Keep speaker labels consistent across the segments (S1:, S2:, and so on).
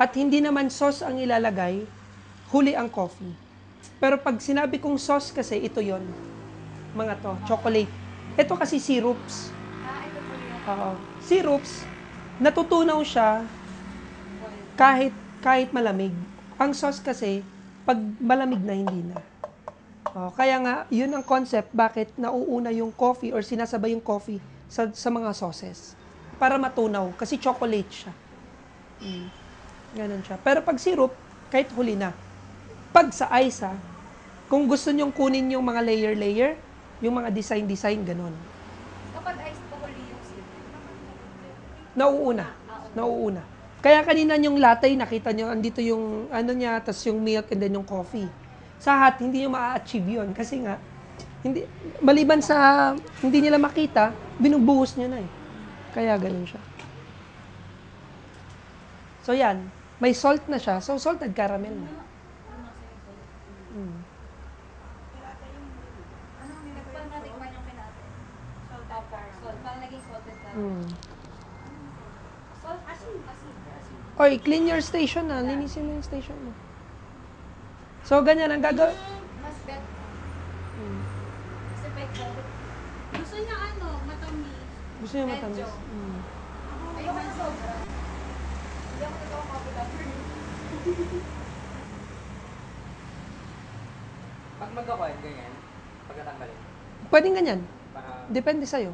S1: at hindi naman sauce ang ilalagay, huli ang coffee. Pero pag sinabi kong sauce kasi, ito yon mga to, chocolate. Ito kasi syrups.
S2: Ito po yung
S1: Syrups, natutunaw siya kahit malamig. Ang sauce kasi, pag malamig na, hindi na. Kaya nga, yun ang concept bakit nauuna yung coffee or sinasabay yung coffee sa mga sauces. Para matunaw, kasi chocolate siya. Ganon siya. Pero pag syrup, kahit huli na. Pag sa ice, kung gusto nyong kunin yung mga layer-layer, yung mga design, ganon.
S2: kapag ice po huli yung syrup.
S1: Nauuna. Kaya kanina yung latte, nakita nyo, andito yung ano niya, tas yung milk and then yung coffee. Sa hot, hindi nyo ma-achieve yun. Kasi nga, maliban sa hindi nila makita, binubuhos nyo na eh. Kaya ganun siya. So yan, may salt na siya. So salted caramel na.
S2: Parang natikman yung kinate. Salt. Parang naging salted ka. Salt, asin.
S1: Oy, clean your station na. Linisin mo yung station mo. So ganyan ang gagawin.
S2: Mas bet. Kasi pekto.
S3: Gusto niya matamis.
S1: Gusto nyo matamis?
S2: Ayoko na sobra. Hindi ako totoo coffee lover.
S4: Pag magkakuan, ganyan, pagkatanggalin.
S1: Pwedeng ganyan.
S4: Para
S1: Depende sa'yo.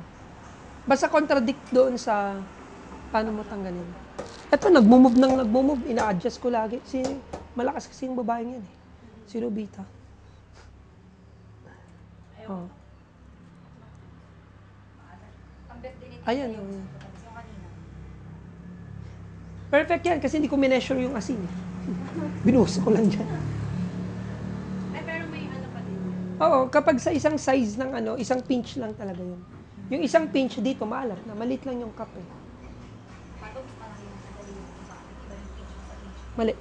S1: Basta contradict doon sa paano mo tanggalin. Ito, nagmumove, ina-adjust ko lagi. Malakas kasi yung babaeng yan eh. Si Robita. Oh.
S2: Ang bet din ito.
S1: Ayan,
S2: Yung kanina.
S1: Perfect yan kasi hindi ko mineasure yung asin. Binuhos ko lang dyan.
S3: Ay, pero may pa din.
S1: Oo, kapag sa isang size ng isang pinch lang talaga yun. Yung isang pinch dito, maalat na. Malit lang yung cup eh.
S2: Pato, mas malaki yung sadali yung sa akin. Iba yung pinch sa pinch.
S1: Mali.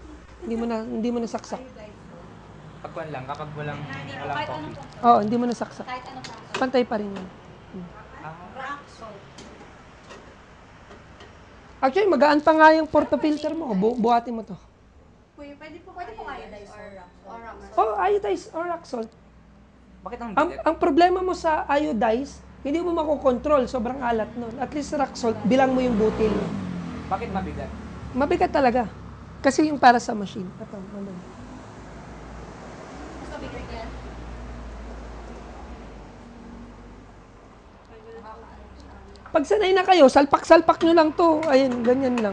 S1: Hindi mo nasaksak.
S4: pagkuan lang, kapag walang
S2: Kahit anong
S4: coffee.
S1: Oo, hindi mo nasaksak.
S2: Kahit anong process.
S1: Pantay pa rin yun.
S2: Rock salt.
S1: Actually, magaan pa nga yung portafilter mo. Buhatin mo to.
S3: Kuya, pwede po
S2: iodize or rock salt.
S1: Oh, iodize or rock salt.
S4: Bakit ang
S1: Ang,
S4: bigat?
S1: ang problema mo sa iodize, hindi mo makokontrol. Sobrang alat nun. At least rock salt, bilang mo yung butil.
S4: Bakit mabigat?
S1: Mabigat talaga. Kasi yung para sa machine. Ito, ano.
S2: Mas mabigat yan.
S1: Pag sanay na kayo, salpak-salpak nyo lang to. Ayun, ganyan lang.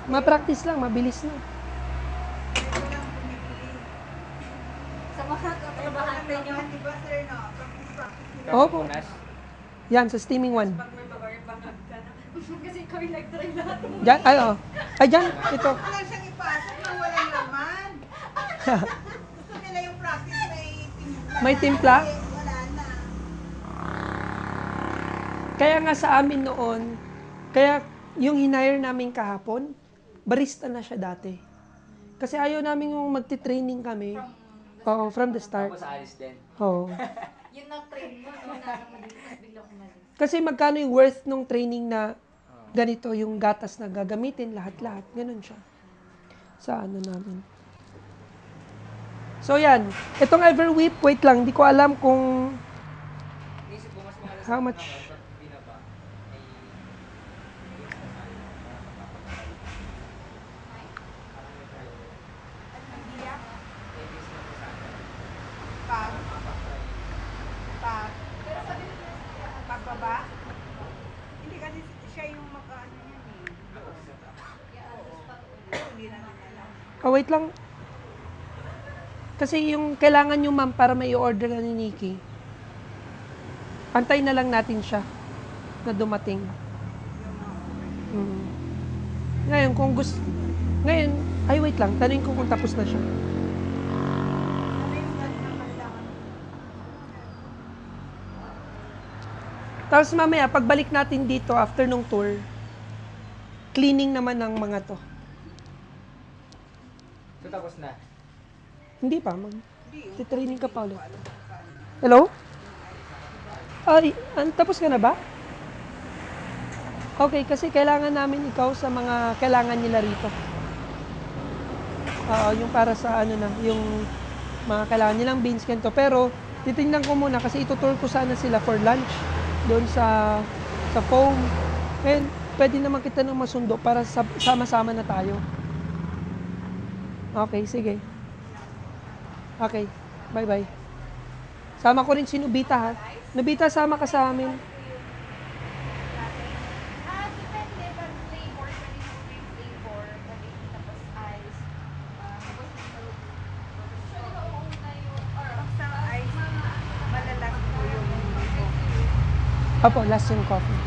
S1: Ma-practice lang, mabilis na.
S2: Sa mga katrabahante nyo.
S1: Opo.
S4: Punas.
S1: Yan, sa steaming one.
S2: Kasi ikaw yung nag-try lahat.
S1: Diyan, ay, oh. Ay, dyan, ito.
S5: Wala siyang ipasok na walang laman. Gusto nila yung practice
S1: May
S5: may timpla.
S1: timpla?
S5: Wala na.
S1: Kaya nga sa amin noon, kaya yung hinire namin kahapon, barista na siya dati. Kasi ayaw namin yung magti-training kami. Oo, from the start.
S4: Tapos alis din.
S1: Oo.
S2: Yun na-train mo, no? Nasa mo dito, mas biglang umalis.
S1: Kasi magkano yung worth nung training na ganito, yung gatas na gagamitin, lahat-lahat. Ganun siya. Sa ano namin. So yan. Itong Everwhip, wait lang, di ko alam kung
S4: Isip ko mas mga
S1: how much.
S4: binaba.
S5: Pag. Pag. Pagbaba. Hindi kasi siya yung mag-ano yan eh. Hindi namin alam.
S1: Oh, wait lang. Kasi yung kailangan nyo, ma'am, para may order na ni Nikki, antay na lang natin siya na dumating. Ngayon, kung gusto... Ngayon, ay wait lang, tanungin ko kung tapos na siya.
S5: Ano yung gano'n ang kailangan?
S1: Tapos mamaya, pagbalik natin dito after nung tour, cleaning naman ng mga to.
S4: So tapos na.
S1: Hindi pa, mag-training ka pa ulit. Hello? Ay, tapos ka na ba? Okay, kasi kailangan namin ikaw sa mga kailangan nila rito. Yung para sa ano na, yung mga kailangan nilang beans, ganito. Pero, titingnan ko muna kasi itutour ko sana sila for lunch doon sa foam. Ngayon, pwede naman kita nang masundo para sama-sama na tayo. Okay, sige. Okay, bye-bye. Sama ko rin si Nobita, ha? Nobita, sama ka sa amin.
S2: Depende pag flavor, pwede mo yung flavor, pwede tapos ice, tapos milk. Pwede ba uuna yung, or
S3: Sa ice, malalas po yung
S1: Apo, last yung coffee.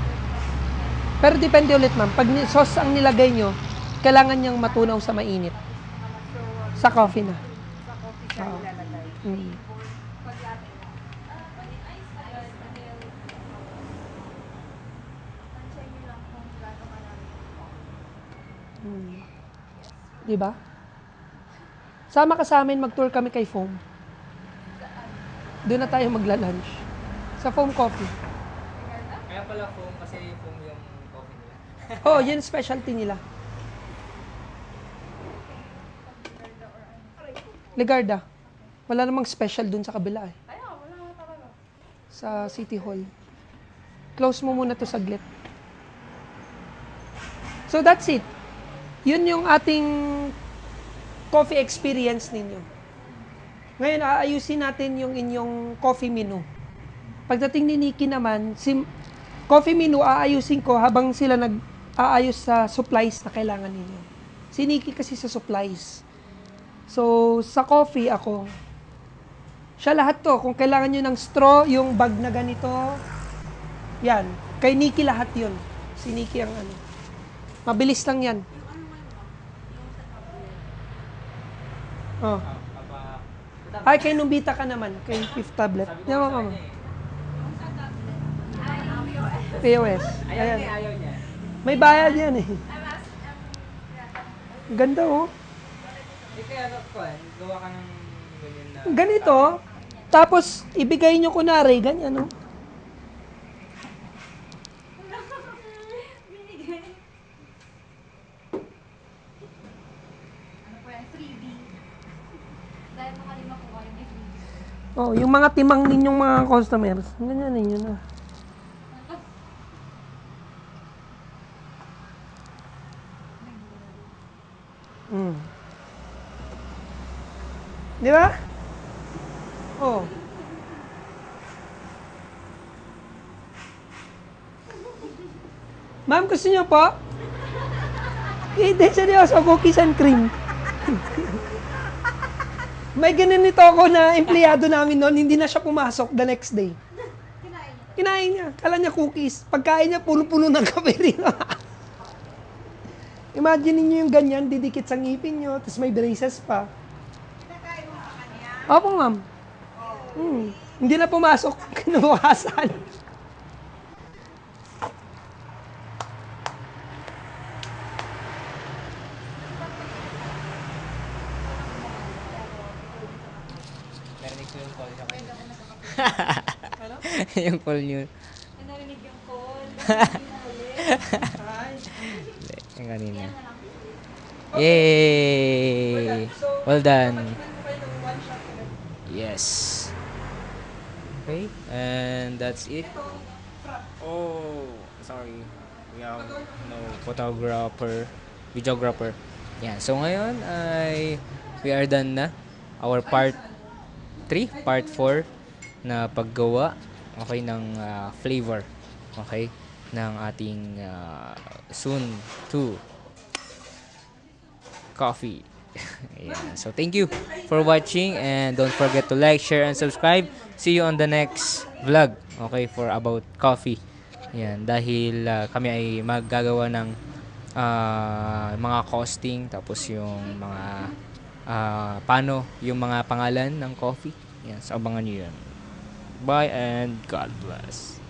S1: Pero depende ulit, ma'am. Pag sauce ang nilagay nyo, kailangan niyang matunaw sa mainit. Sa coffee na.
S3: sa coffee siya
S1: Oo.
S3: ilalagay.
S1: Mm.
S2: pag latte na. Pwede ice agad, milk. Tansya nyo lang kung gaano karami yung coffee.
S1: Mm. Di ba? Sama ka sa amin, mag-tour kami kay Foam. Doon na tayo magla-lunch. Sa Foam Coffee.
S4: Kaya pala foam kasi foam yung coffee nila.
S1: Oh, yun specialty nila. Ligarda. Wala namang special dun sa kabila eh.
S2: Wala nga talaga.
S1: Sa City Hall. Close mo muna to saglit. So that's it. Yun yung ating coffee experience ninyo. Ngayon, aayusin natin yung inyong coffee menu. Pagdating ni Nikki naman, coffee menu aayusin ko habang sila nag-aayos sa supplies na kailangan ninyo. Si Nikki kasi sa supplies. So, sa coffee ako, siya lahat to. Kung kailangan nyo ng straw, yung bag na ganito, yan. Kay Nikki lahat yun. Si Nikki ang ano. Mabilis lang yan. Oh. Ay, kay Nobita ka naman. Kay fifth tablet.
S4: Sabi ko
S1: Yan
S4: sa
S1: mo.
S4: kanya eh.
S1: POS.
S4: Ayaw
S1: Ayan.
S4: niya, ayaw niya.
S1: May bayad yan eh. Ganda oh.
S4: Eh kaya ano ko, gawa ka ng ganyan na...
S1: Ganito. Tapos, ibigay nyo kunwari, ganyan oh.
S2: Binigay. Ano po yan? 3D. Dahil makalima po kayo may 3D.
S1: Oh, yung mga timang ninyong mga customers. Ganyan ninyo na. Mm. Di ba? Oh. Ma'am, gusto niyo po? Hindi, seryoso. Cookies and cream. May ganito ako na empleyado namin noon, hindi na siya pumasok the next day. Kinain niya. Kala niya cookies. Pagkain niya, puno-puno ng kape rin. Imagine niyo yung ganyan, didikit sa ngipin niyo, tapos may braces pa.
S3: Pinakain mo sa kanya.
S1: Opo, ma'am. Hindi na pumasok. Kinabukasan.
S4: Narinig ko yung call niya kanina. Yung call niyo.
S2: Narinig yung call.
S4: Yung kanina. Yay! Well done. Yes. Okay, and that's it. Oh, sorry. We have no photographer, videographer. Yeah, so ngayon ay we are done na. Our part 3, part 4 na paggawa okay ng flavor. Okay? Ng ating soon to coffee. Ayan. So thank you for watching and don't forget to like, share, and subscribe. See you on the next vlog. Okay, for about coffee. Ayan, dahil kami ay maggagawa ng mga costing tapos yung mga paano yung mga pangalan ng coffee. Ayan, so abangan nyo yun. Bye and God bless.